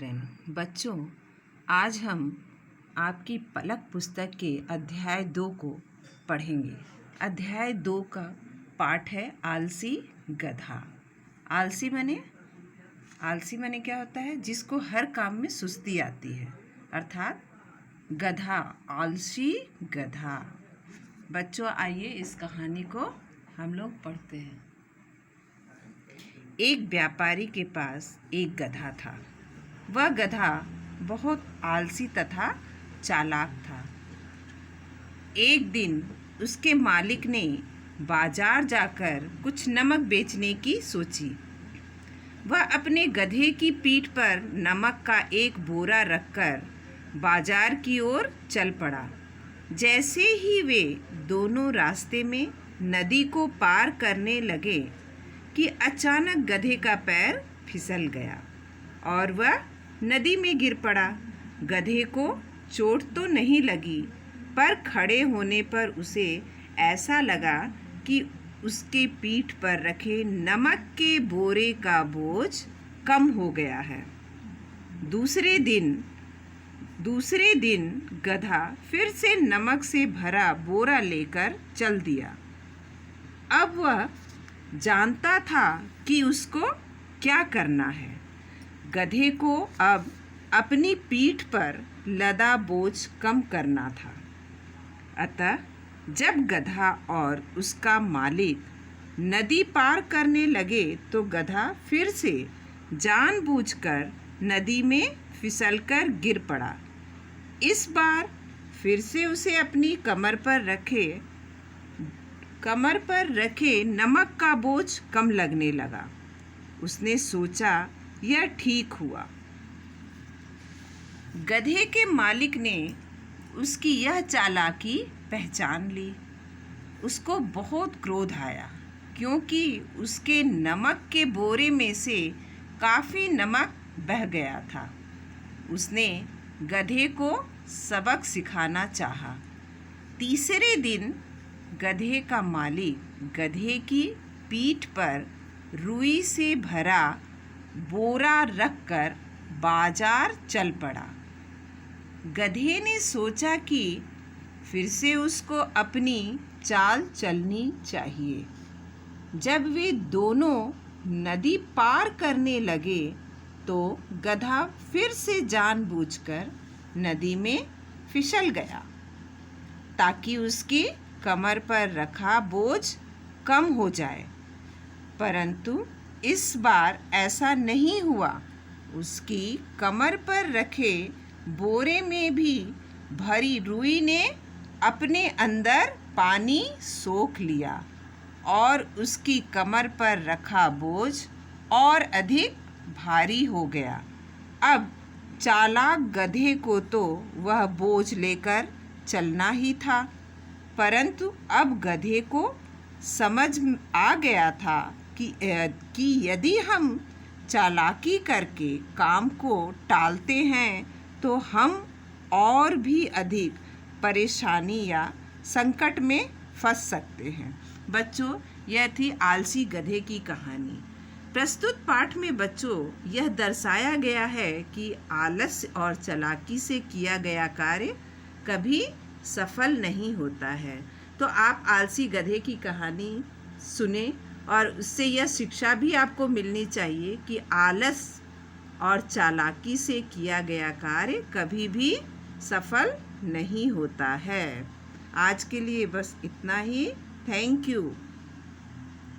Children. बच्चों, आज हम आपकी पलक पुस्तक के अध्याय 2 को पढ़ेंगे। अध्याय 2 का पाठ है आलसी गधा। आलसी माने क्या होता है? जिसको हर काम में सुस्ती आती है, अर्थात गधा, आलसी गधा। बच्चों, आइए इस कहानी को हम लोग पढ़ते हैं। एक व्यापारी के पास एक गधा था। वह गधा बहुत आलसी तथा चालाक था। एक दिन उसके मालिक ने बाजार जाकर कुछ नमक बेचने की सोची। वह अपने गधे की पीठ पर नमक का एक बोरा रखकर बाजार की ओर चल पड़ा। जैसे ही वे दोनों रास्ते में नदी को पार करने लगे कि अचानक गधे का पैर फिसल गया और वह नदी में गिर पड़ा। गधे को चोट तो नहीं लगी, पर खड़े होने पर उसे ऐसा लगा कि उसके पीठ पर रखे नमक के बोरे का बोझ कम हो गया है। दूसरे दिन गधा फिर से नमक से भरा बोरा लेकर चल दिया। अब वह जानता था कि उसको क्या करना है। गधे को अब अपनी पीठ पर लदा बोझ कम करना था। अतः जब गधा और उसका मालिक नदी पार करने लगे तो गधा फिर से जानबूझकर नदी में फिसलकर गिर पड़ा। इस बार फिर से उसे अपनी कमर पर रखे नमक का बोझ कम लगने लगा। उसने सोचा, यह ठीक हुआ। गधे के मालिक ने उसकी यह चालाकी पहचान ली। उसको बहुत क्रोध आया, क्योंकि उसके नमक के बोरे में से काफ़ी नमक बह गया था। उसने गधे को सबक सिखाना चाहा। तीसरे दिन गधे का मालिक गधे की पीठ पर रुई से भरा बोरा रखकर बाजार चल पड़ा। गधे ने सोचा कि फिर से उसको अपनी चाल चलनी चाहिए। जब वे दोनों नदी पार करने लगे तो गधा फिर से जानबूझकर नदी में फिसल गया, ताकि उसकी कमर पर रखा बोझ कम हो जाए। परंतु इस बार ऐसा नहीं हुआ। उसकी कमर पर रखे बोरे में भी भरी रुई ने अपने अंदर पानी सोख लिया और उसकी कमर पर रखा बोझ और अधिक भारी हो गया। अब चालाक गधे को तो वह बोझ लेकर चलना ही था, परंतु अब गधे को समझ आ गया था कि यदि हम चालाकी करके काम को टालते हैं तो हम और भी अधिक परेशानी या संकट में फंस सकते हैं। बच्चों, यह थी आलसी गधे की कहानी। प्रस्तुत पाठ में बच्चों यह दर्शाया गया है कि आलस्य और चालाकी से किया गया कार्य कभी सफल नहीं होता है। तो आप आलसी गधे की कहानी सुने और उससे यह शिक्षा भी आपको मिलनी चाहिए कि आलस और चालाकी से किया गया कार्य कभी भी सफल नहीं होता है। आज के लिए बस इतना ही। Thank you.